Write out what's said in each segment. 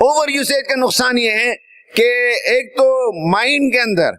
Over usage का नुकसान ये है कि एक तो माइंड के अंदर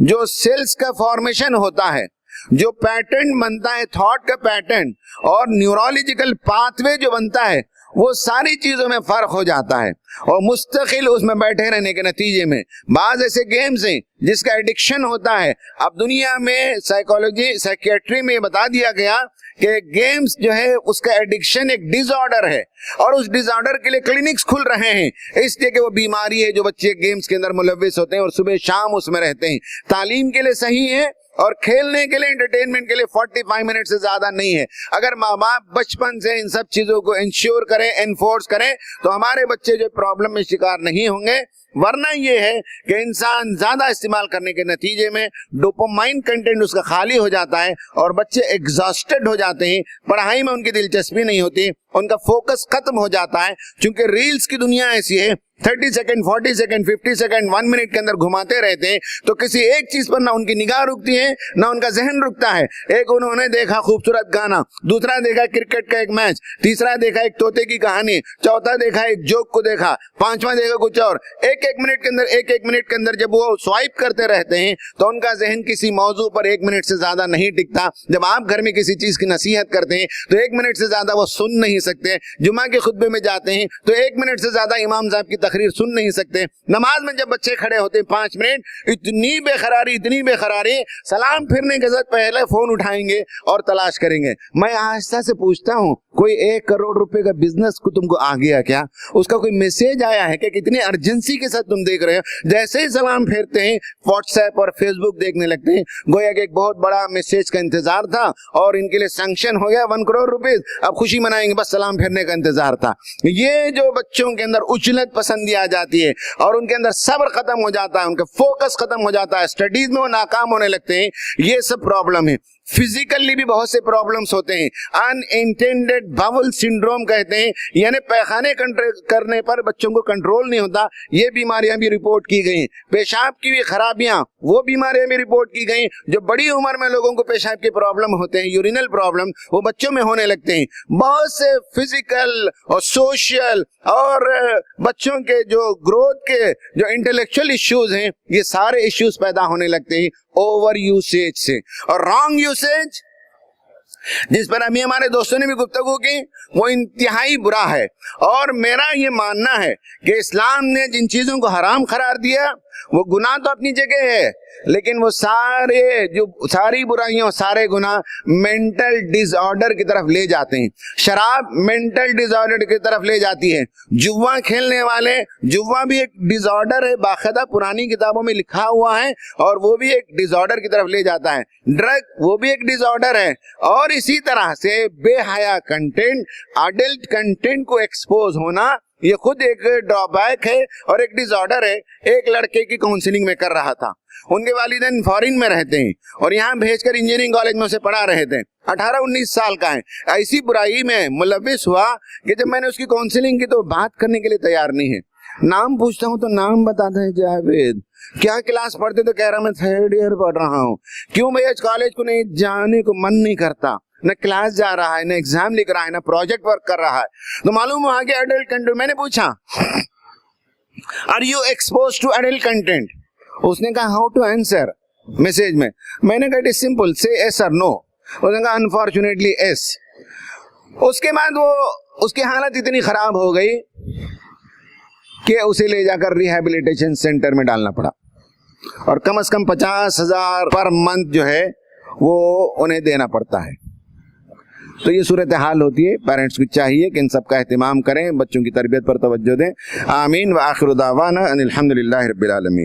जो सेल्स का फॉर्मेशन होता है, जो पैटर्न बनता है, थॉट का पैटर्न और न्यूरोलॉजिकल पाथवे जो बनता है, वो सारी चीजों में फर्क हो जाता है। और मुस्तकिल उसमें बैठे रहने के नतीजे में बाज ऐसे गेम्स हैं जिसका एडिक्शन होता है। अब दुनिया में साइकोलॉजी, साइकियाट्री में बता दिया गया कि गेम्स जो है उसका एडिक्शन एक डिसऑर्डर है और उस डिसऑर्डर के लिए क्लिनिक्स खुल रहे हैं, इसलिए कि वो बीमारी है जो बच्चे गेम्स के अंदर मुलव्विस होते हैं और सुबह शाम उसमें रहते हैं। तालीम के लिए सही है और खेलने के लिए, एंटरटेनमेंट के लिए 45 मिनट से ज्यादा नहीं है। अगर माँ बाप बचपन से इन सब चीजों को इंश्योर करें, एनफोर्स करें, तो हमारे बच्चे जो प्रॉब्लम में शिकार नहीं होंगे। वरना ये है कि इंसान ज्यादा इस्तेमाल करने के नतीजे में डोपामाइन कंटेंट उसका खाली हो जाता है और बच्चे एग्जॉस्टेड हो जाते हैं, पढ़ाई में उनकी दिलचस्पी नहीं होती, उनका फोकस खत्म हो जाता है। क्योंकि रील्स की दुनिया ऐसी है, 30 सेकंड, 40 सेकंड, 50 सेकंड, 1 मिनट के अंदर घुमाते रहते हैं, तो किसी एक चीज पर ना उनकी निगाह रुकती है ना उनका जहन रुकता है। एक उन्होंने देखा खूबसूरत गाना, दूसरा देखा क्रिकेट का एक मैच, तीसरा देखा एक तोते की कहानी, चौथा देखा एक जोक को देखा, पांचवा देखा कुछ और। एक मिनट के अंदर, एक मिनट के अंदर जब वो स्वाइप करते रहते हैं तो उनका जहन किसी मौजू पर 1 मिनट से ज्यादा नहीं टिकता। जब आप घर में किसी चीज की नसीहत करते हैं तो 1 मिनट से ज्यादा वो सुन नहीं सकते। जुमा के खुतबे में जाते हैं तो 1 मिनट से ज्यादा इमाम साहब की तकरीर सुन नहीं सकते। नमाज में जब बच्चे खड़े होते हैं 5 मिनट, इतनी बेखरारी, सलाम फिरने के साथ पहले फोन उठाएंगे और तलाश करेंगे। मैं आहिस्ता से पूछता हूँ, कोई 1 करोड़ रुपए का बिजनेस को तुमको आ गया क्या? उसका कोई मैसेज आया है क्या? कितनी अर्जेंसी के साथ तुम देख रहे हो? जैसे ही सलाम फेरते हैं व्हाट्सएप और फेसबुक देखने लगते हैं, गोया कि एक बहुत बड़ा मैसेज का इंतजार था और इनके लिए सैंक्शन हो गया 1 करोड़ रुपए, अब खुशी मनाएंगे, बस सलाम फेरने का इंतजार था। ये जो बच्चों के अंदर उचलत पसंदी आ जाती है और उनके अंदर सब्र खत्म हो जाता है, उनका फोकस खत्म हो जाता है, स्टडीज में वो नाकाम होने लगते हैं, ये सब प्रॉब्लम है। फिजिकली भी बहुत से प्रॉब्लम्स होते हैं। अनइंटेंडेड बाउल सिंड्रोम कहते हैं, यानी पैखाने करने पर बच्चों को कंट्रोल नहीं होता, ये बीमारियां भी रिपोर्ट की गई। पेशाब की भी खराबियां, वो बीमारियां भी रिपोर्ट की गई। जो बड़ी उम्र में लोगों को पेशाब के प्रॉब्लम होते हैं, यूरिनल प्रॉब्लम, वो बच्चों में होने लगते हैं। बहुत से फिजिकल और सोशल और बच्चों के जो ग्रोथ के जो इंटेलेक्चुअल इश्यूज हैं, ये सारे इश्यूज पैदा होने लगते हैं ओवर यूसेज से। और रॉन्ग यूसेज, जिस पर अभी हमारे दोस्तों ने भी गुफ्तगू की, वो इंतहाई बुरा है। और मेरा ये मानना है कि इस्लाम ने जिन चीजों को हराम करार दिया, वो गुनाह तो अपनी जगह है, लेकिन वो सारी बुराइयों, सारे गुनाह मेंटल डिसऑर्डर की तरफ ले जाते हैं। शराब मेंटल डिसऑर्डर की तरफ ले जाती है। जुआ खेलने वाले, जुआ भी एक डिसऑर्डर है, बाकायदा पुरानी किताबों में लिखा हुआ है, और वो भी एक डिसऑर्डर की तरफ ले जाता है। ड्रग, वो भी एक डिसऑर्डर है। और इसी तरह से बेहया कंटेंट, अडल्ट कंटेंट को एक्सपोज होना, ये खुद एक ड्रॉबैक है और एक डिसऑर्डर है। एक लड़के की काउंसलिंग में कर रहा था, उनके वालिदैन फॉरेन में रहते हैं और यहाँ भेजकर इंजीनियरिंग कॉलेज में उसे पढ़ा रहे थे। 18-19 साल का है। ऐसी बुराई में मुलव्विस हुआ कि जब मैंने उसकी काउंसलिंग की तो बात करने के लिए तैयार नहीं है। नाम पूछता हूँ तो नाम बताता है जावेद। क्या क्लास पढ़ते तो कह रहा मैं 3rd ईयर पढ़ रहा हूँ। क्यों भैया? इस कॉलेज को नहीं जाने को मन नहीं करता, न क्लास जा रहा है, न एग्जाम लिख रहा है, न प्रोजेक्ट वर्क कर रहा है। तो मालूम हुआ कि एडल्ट कंटेंट। मैंने पूछा are you expose to adult content? उसने कहा हाउ टू आंसर मैसेज में। मैंने कहा it is simple, say yes और नो। उसने कहा अनफॉर्चुनेटली यस। उसके बाद वो, उसकी हालत इतनी खराब हो गई कि उसे ले जाकर रिहैबिलिटेशन सेंटर में डालना पड़ा और कम से कम 50,000 पर मंथ जो है वो उन्हें देना पड़ता है। तो ये सूरत हाल होती है। पेरेंट्स को चाहिए कि इन सब का एहतमाम करें, बच्चों की तरबियत पर तवज्जो दें। आमीन व आखिर दावाना अनिल हम्दुलिल्लाहि रब्बिल आलमीन।